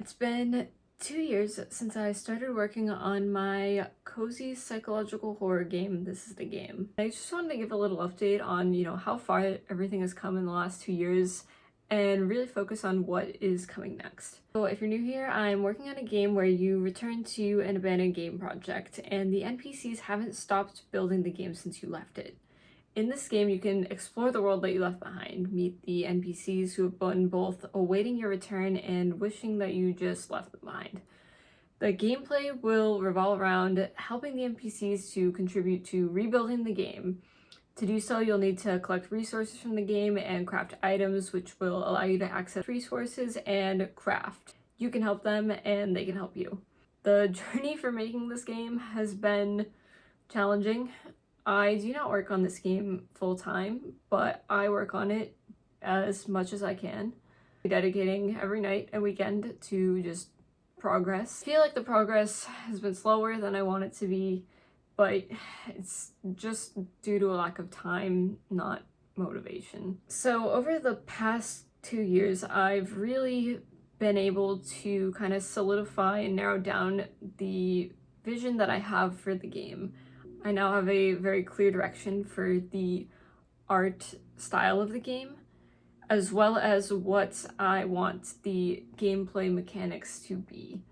It's been 2 years since I started working on my cozy psychological horror game, This Is the Game. I just wanted to give a little update on, how far everything has come in the last 2 years and really focus on what is coming next. So if you're new here, I'm working on a game where you return to an abandoned game project and the NPCs haven't stopped building the game since you left it. In this game, you can explore the world that you left behind, meet the NPCs who have been both awaiting your return and wishing that you just left them behind. The gameplay will revolve around helping the NPCs to contribute to rebuilding the game. To do so, you'll need to collect resources from the game and craft items, which will allow you to access resources and craft. You can help them and they can help you. The journey for making this game has been challenging. I do not work on this game full time, but I work on it as much as I can, dedicating every night and weekend to just progress. I feel like the progress has been slower than I want it to be, but it's just due to a lack of time, not motivation. So over the past 2 years, I've really been able to kind of solidify and narrow down the vision that I have for the game. I now have a very clear direction for the art style of the game, as well as what I want the gameplay mechanics to be.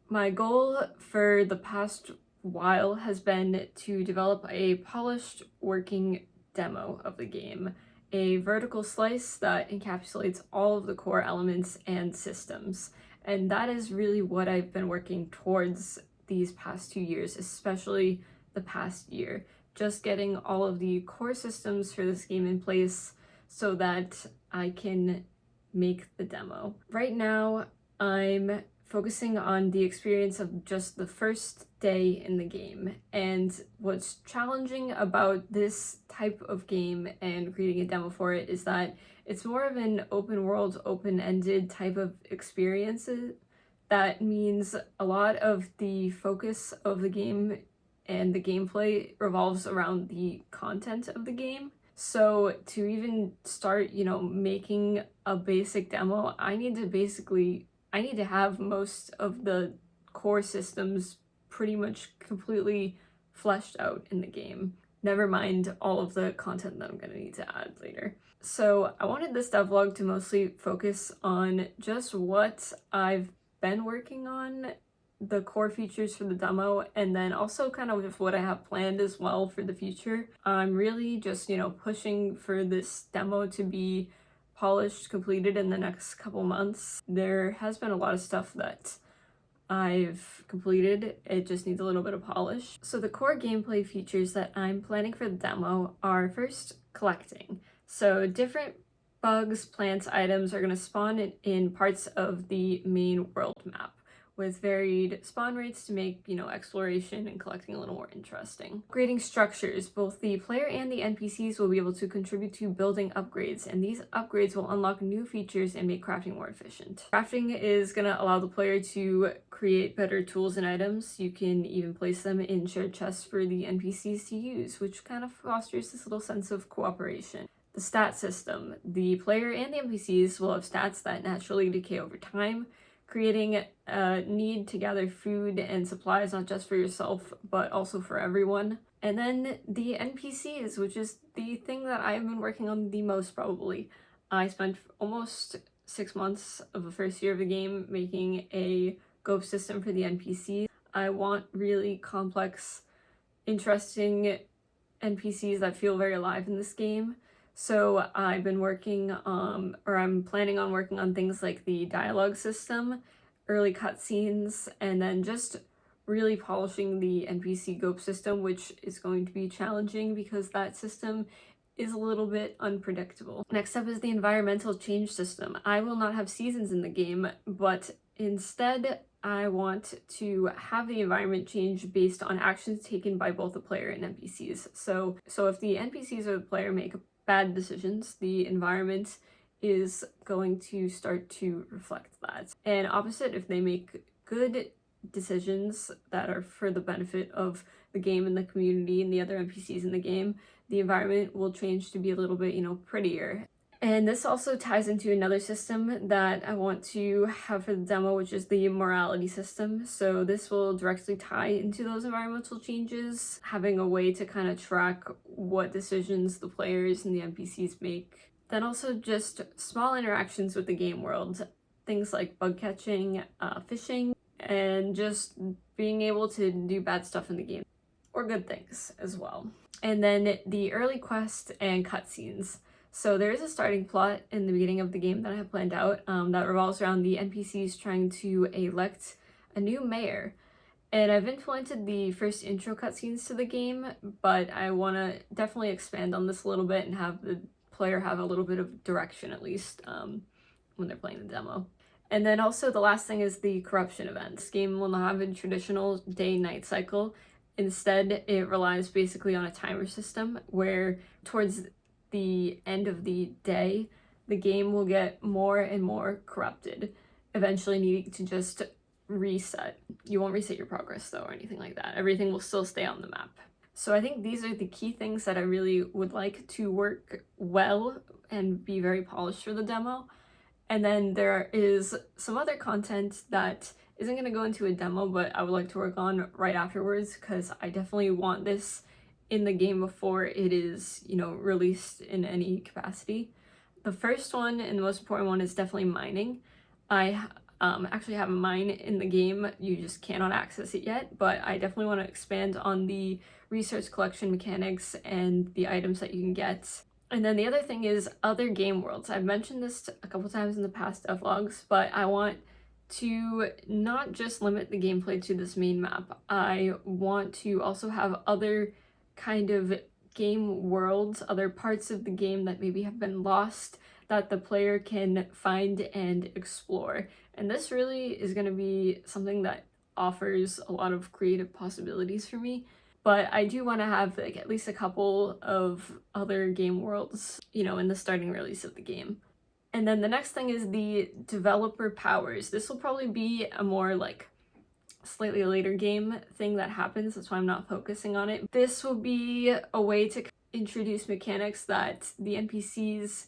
My goal for the past while has been to develop a polished working demo of the game, a vertical slice that encapsulates all of the core elements and systems. And that is really what I've been working towards these past 2 years, especially the past year, just getting all of the core systems for this game in place so that I can make the demo. Right now, I'm focusing on the experience of just the first day in the game. And what's challenging about this type of game and creating a demo for it is that it's more of an open world, open-ended type of experiences. That means a lot of the focus of the game and the gameplay revolves around the content of the game. So to even start, making a basic demo, I need to have most of the core systems pretty much completely fleshed out in the game. Never mind all of the content that I'm gonna need to add later. So I wanted this devlog to mostly focus on just what I've been working on, the core features for the demo, and then also kind of just what I have planned as well for the future. I'm really just, pushing for this demo to be polished, completed in the next couple months. There has been a lot of stuff that I've completed, it just needs a little bit of polish. So the core gameplay features that I'm planning for the demo are first collecting. So different bugs, plants, items are going to spawn in parts of the main world map, with varied spawn rates to make, exploration and collecting a little more interesting. Upgrading structures. Both the player and the NPCs will be able to contribute to building upgrades, and these upgrades will unlock new features and make crafting more efficient. Crafting is going to allow the player to create better tools and items. You can even place them in shared chests for the NPCs to use, which kind of fosters this little sense of cooperation. The stat system. The player and the NPCs will have stats that naturally decay over time, creating a need to gather food and supplies, not just for yourself, but also for everyone. And then the NPCs, which is the thing that I've been working on the most probably. I spent almost 6 months of the first year of the game making a ghost system for the NPCs. I want really complex, interesting NPCs that feel very alive in this game. So I've been working I'm planning on working on things like the dialogue system, early cutscenes, and then just really polishing the NPC ghost system, which is going to be challenging because that system is a little bit unpredictable. Next up is the environmental change system. I will not have seasons in the game, but instead I want to have the environment change based on actions taken by both the player and NPCs. So if the NPCs or the player make bad decisions, the environment is going to start to reflect that. And opposite, if they make good decisions that are for the benefit of the game and the community and the other NPCs in the game, the environment will change to be a little bit, prettier. And this also ties into another system that I want to have for the demo, which is the morality system. So this will directly tie into those environmental changes, having a way to kind of track what decisions the players and the NPCs make. Then also just small interactions with the game world, things like bug catching, fishing, and just being able to do bad stuff in the game, or good things as well. And then the early quest and cutscenes. So there is a starting plot in the beginning of the game that I have planned out that revolves around the NPCs trying to elect a new mayor. And I've implemented the first intro cutscenes to the game, but I want to definitely expand on this a little bit and have the player have a little bit of direction at least when they're playing the demo. And then also the last thing is the corruption events. Game will not have a traditional day-night cycle. Instead, it relies basically on a timer system where towards the end of the day, the game will get more and more corrupted, eventually needing to just reset. You won't reset your progress though or anything like that. Everything will still stay on the map. So I think these are the key things that I really would like to work well and be very polished for the demo. And then there is some other content that isn't going to go into a demo, but I would like to work on right afterwards because I definitely want this in the game before it is, released in any capacity. The first one and the most important one is definitely mining. I actually have a mine in the game, you just cannot access it yet, but I definitely want to expand on the resource collection mechanics and the items that you can get. And then the other thing is other game worlds. I've mentioned this a couple times in the past devlogs, but I want to not just limit the gameplay to this main map. I want to also have other kind of game worlds, other parts of the game that maybe have been lost that the player can find and explore. And this really is going to be something that offers a lot of creative possibilities for me. But I do want to have at least a couple of other game worlds, in the starting release of the game. And then the next thing is the developer powers. This will probably be a more slightly later game thing that happens. That's why I'm not focusing on it. This will be a way to introduce mechanics that the NPCs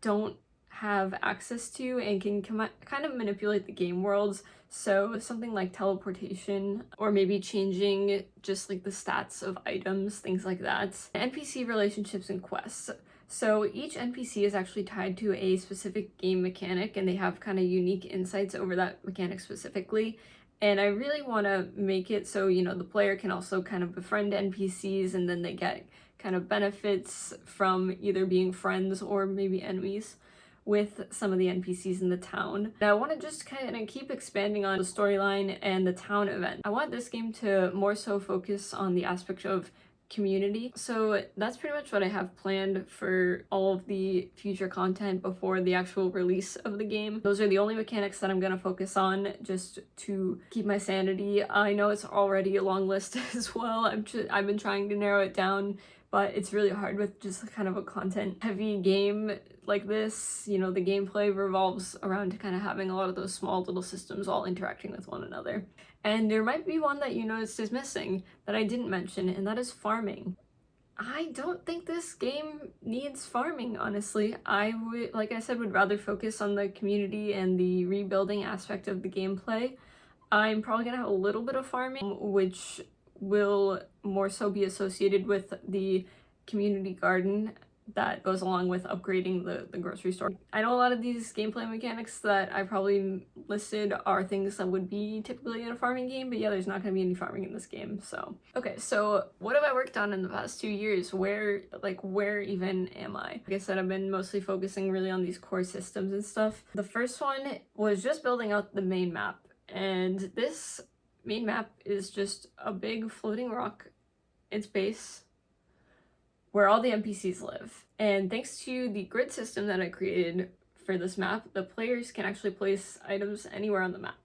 don't have access to and can kind of manipulate the game worlds. So something like teleportation or maybe changing just the stats of items, things like that. NPC relationships and quests. So each NPC is actually tied to a specific game mechanic and they have kind of unique insights over that mechanic specifically. And I really want to make it so, the player can also kind of befriend NPCs and then they get kind of benefits from either being friends or maybe enemies with some of the NPCs in the town. And I want to just kind of keep expanding on the storyline and the town event. I want this game to more so focus on the aspect of community. So that's pretty much what I have planned for all of the future content before the actual release of the game. Those are the only mechanics that I'm going to focus on just to keep my sanity. I know it's already a long list as well. I've been trying to narrow it down, but it's really hard with just kind of a content heavy game like this. The gameplay revolves around kind of having a lot of those small little systems all interacting with one another. And there might be one that you noticed is missing that I didn't mention, and that is farming. I don't think this game needs farming, honestly. I would, like I said, would rather focus on the community and the rebuilding aspect of the gameplay. I'm probably gonna have a little bit of farming, which will more so be associated with the community garden that goes along with upgrading the grocery store. I know a lot of these gameplay mechanics that I probably listed are things that would be typically in a farming game, but yeah, there's not going to be any farming in this game, so. Okay, so what have I worked on in the past 2 years? Where even am I? Like I said, I've been mostly focusing really on these core systems and stuff. The first one was just building out the main map, and this main map is just a big floating rock, its base, where all the NPCs live. And thanks to the grid system that I created for this map, the players can actually place items anywhere on the map.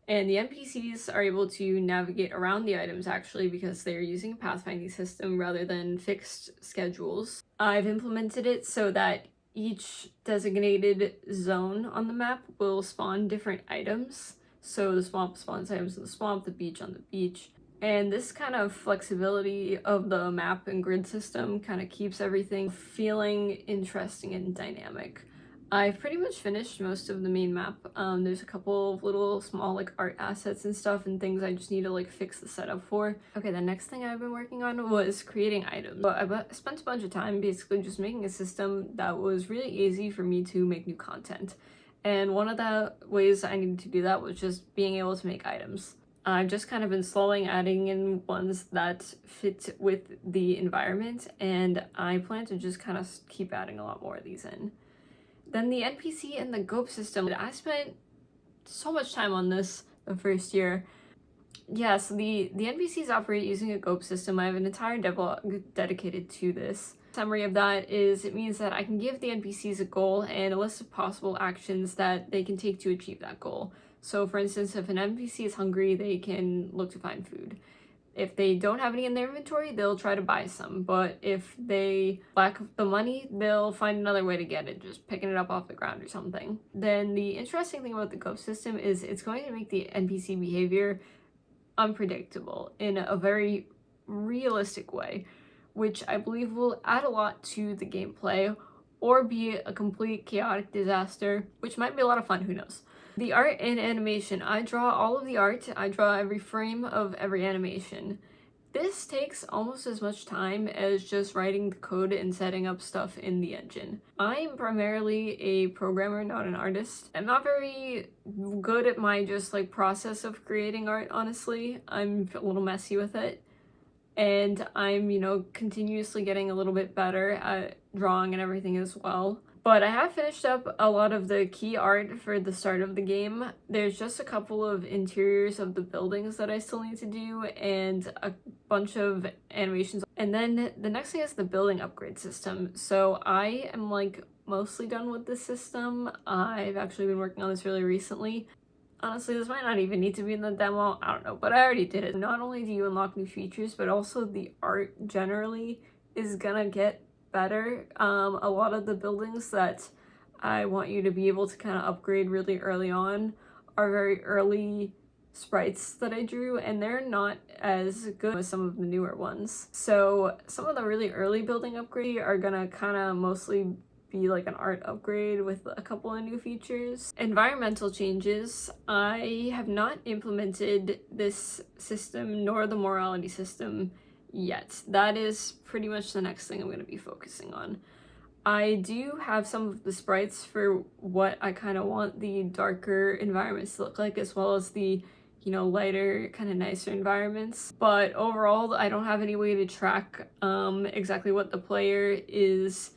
And the NPCs are able to navigate around the items actually because they're using a pathfinding system rather than fixed schedules. I've implemented it so that each designated zone on the map will spawn different items. So the swamp spawns items in the swamp, the beach on the beach. And this kind of flexibility of the map and grid system kind of keeps everything feeling interesting and dynamic. I've pretty much finished most of the main map. There's a couple of little small like art assets and stuff and things I just need to like fix the setup for. Okay, the next thing I've been working on was creating items. So I spent a bunch of time basically just making a system that was really easy for me to make new content. And one of the ways I needed to do that was just being able to make items. I've just kind of been slowly adding in ones that fit with the environment, and I plan to just kind of keep adding a lot more of these in. Then the NPC and the GOP system. I spent so much time on this the first year. Yeah, so the NPCs operate using a GOP system. I have an entire devlog dedicated to this. Summary of that is it means that I can give the NPCs a goal and a list of possible actions that they can take to achieve that goal. So for instance, if an NPC is hungry, they can look to find food. If they don't have any in their inventory, they'll try to buy some. But if they lack the money, they'll find another way to get it, just picking it up off the ground or something. Then the interesting thing about the ghost system is it's going to make the NPC behavior unpredictable in a very realistic way, which I believe will add a lot to the gameplay or be a complete chaotic disaster, which might be a lot of fun, who knows. The art and animation. I draw all of the art. I draw every frame of every animation. This takes almost as much time as just writing the code and setting up stuff in the engine. I'm primarily a programmer, not an artist. I'm not very good at my just like process of creating art, honestly. I'm a little messy with it. And I'm, continuously getting a little bit better at drawing and everything as well. But I have finished up a lot of the key art for the start of the game. There's just a couple of interiors of the buildings that I still need to do and a bunch of animations. And then the next thing is the building upgrade system. So I am like mostly done with this system. I've actually been working on this really recently. Honestly, this might not even need to be in the demo, I don't know, but I already did it. Not only do you unlock new features, but also the art generally is gonna get better. A lot of the buildings that I want you to be able to kind of upgrade really early on are very early sprites that I drew, and they're not as good as some of the newer ones. So some of the really early building upgrades are gonna kind of mostly be like an art upgrade with a couple of new features. Environmental changes. I have not implemented this system nor the morality system yet. That is pretty much the next thing I'm going to be focusing on. I do have some of the sprites for what I kind of want the darker environments to look like, as well as the lighter, kind of nicer environments. But overall, I don't have any way to track exactly what the player is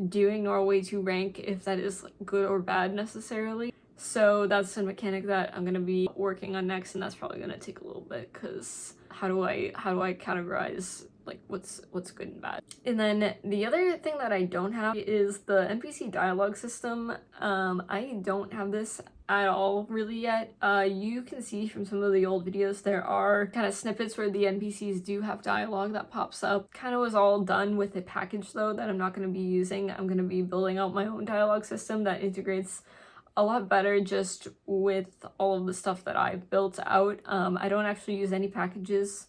doing nor a way to rank if that is good or bad necessarily. So that's a mechanic that I'm going to be working on next, and that's probably going to take a little bit, because how do I categorize like what's good and bad? And then the other thing that I don't have is the NPC dialogue system. I don't have this at all really yet. You can see from some of the old videos there are kind of snippets where the NPCs do have dialogue that pops up. Kind of was all done with a package though that I'm not going to be using. I'm going to be building out my own dialogue system that integrates a lot better just with all of the stuff that I've built out. I don't actually use any packages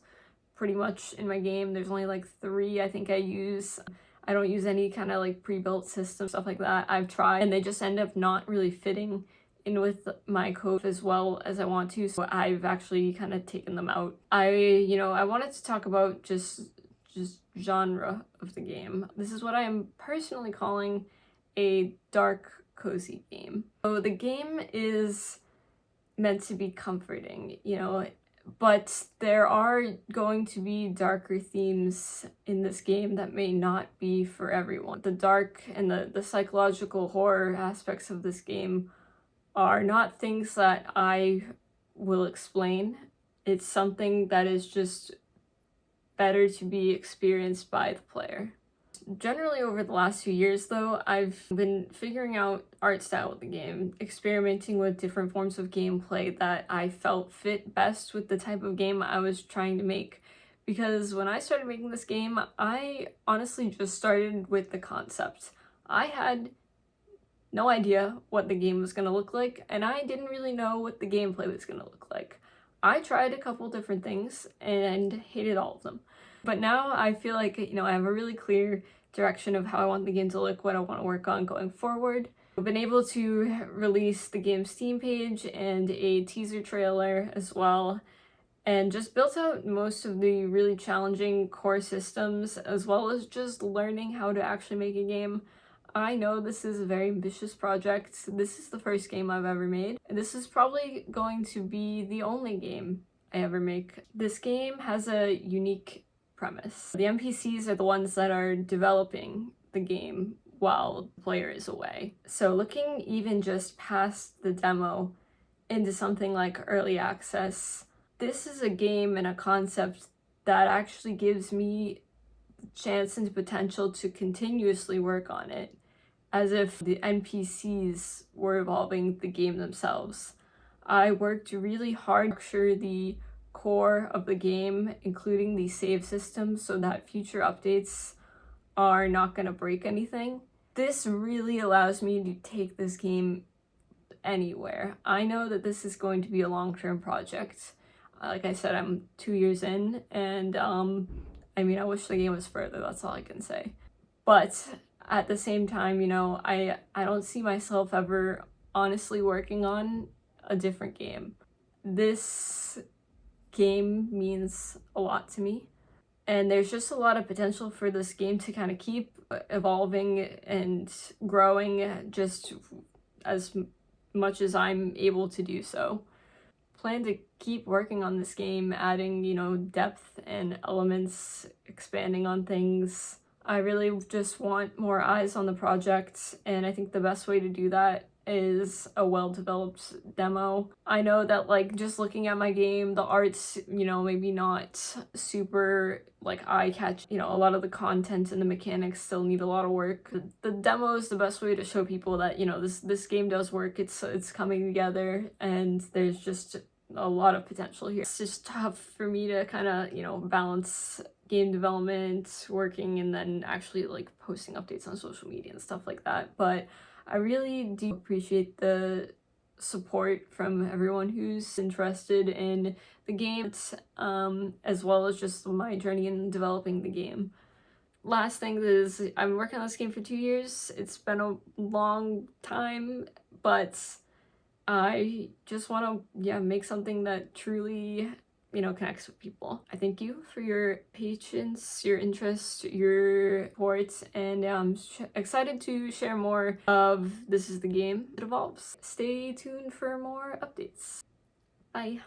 pretty much in my game. There's only like 3 I think I use. I don't use any kind of like pre-built system, stuff like that. I've tried and they just end up not really fitting in with my code as well as I want to, so I've actually kind of taken them out. I wanted to talk about just genre of the game. This is what I am personally calling a dark cozy game. So the game is meant to be comforting, but there are going to be darker themes in this game that may not be for everyone. The dark and the psychological horror aspects of this game are not things that I will explain. It's something that is just better to be experienced by the player. Generally over the last few years though, I've been figuring out art style with the game, experimenting with different forms of gameplay that I felt fit best with the type of game I was trying to make. Because when I started making this game, I honestly just started with the concept. I had no idea what the game was going to look like, and I didn't really know what the gameplay was going to look like. I tried a couple different things and hated all of them. But now I feel like, I have a really clear direction of how I want the game to look, what I want to work on going forward. I've been able to release the game's Steam page and a teaser trailer as well, and just built out most of the really challenging core systems, as well as just learning how to actually make a game. I know this is a very ambitious project. This is the first game I've ever made, and this is probably going to be the only game I ever make. This game has a unique premise. The NPCs are the ones that are developing the game while the player is away. So looking even just past the demo into something like early access, this is a game and a concept that actually gives me the chance and potential to continuously work on it, as if the NPCs were evolving the game themselves. I worked really hard to structure the core of the game, including the save system, so that future updates are not going to break anything. This really allows me to take this game anywhere. I know that this is going to be a long-term project. Like I said, I'm 2 years in, and I wish the game was further, that's all I can say. But at the same time, I don't see myself ever honestly working on a different game. This game means a lot to me, and there's just a lot of potential for this game to kind of keep evolving and growing just as much as I'm able to do so. Plan to keep working on this game, adding, depth and elements, expanding on things. I really just want more eyes on the project, and I think the best way to do that is a well-developed demo. I know that, just looking at my game, the art's, maybe not super, eye-catching. A lot of the content and the mechanics still need a lot of work. The demo is the best way to show people that, this game does work, it's coming together, and there's just a lot of potential here. It's just tough for me to kind of, balance game development, working, and then actually posting updates on social media and stuff like that. But I really do appreciate the support from everyone who's interested in the game, as well as just my journey in developing the game. Last thing is, I've been working on this game for 2 years. It's been a long time, but I just want to, make something that truly, connects with people. I thank you for your patience, your interest, your support, and I'm excited to share more of This Is The Game. It evolves. Stay tuned for more updates. Bye.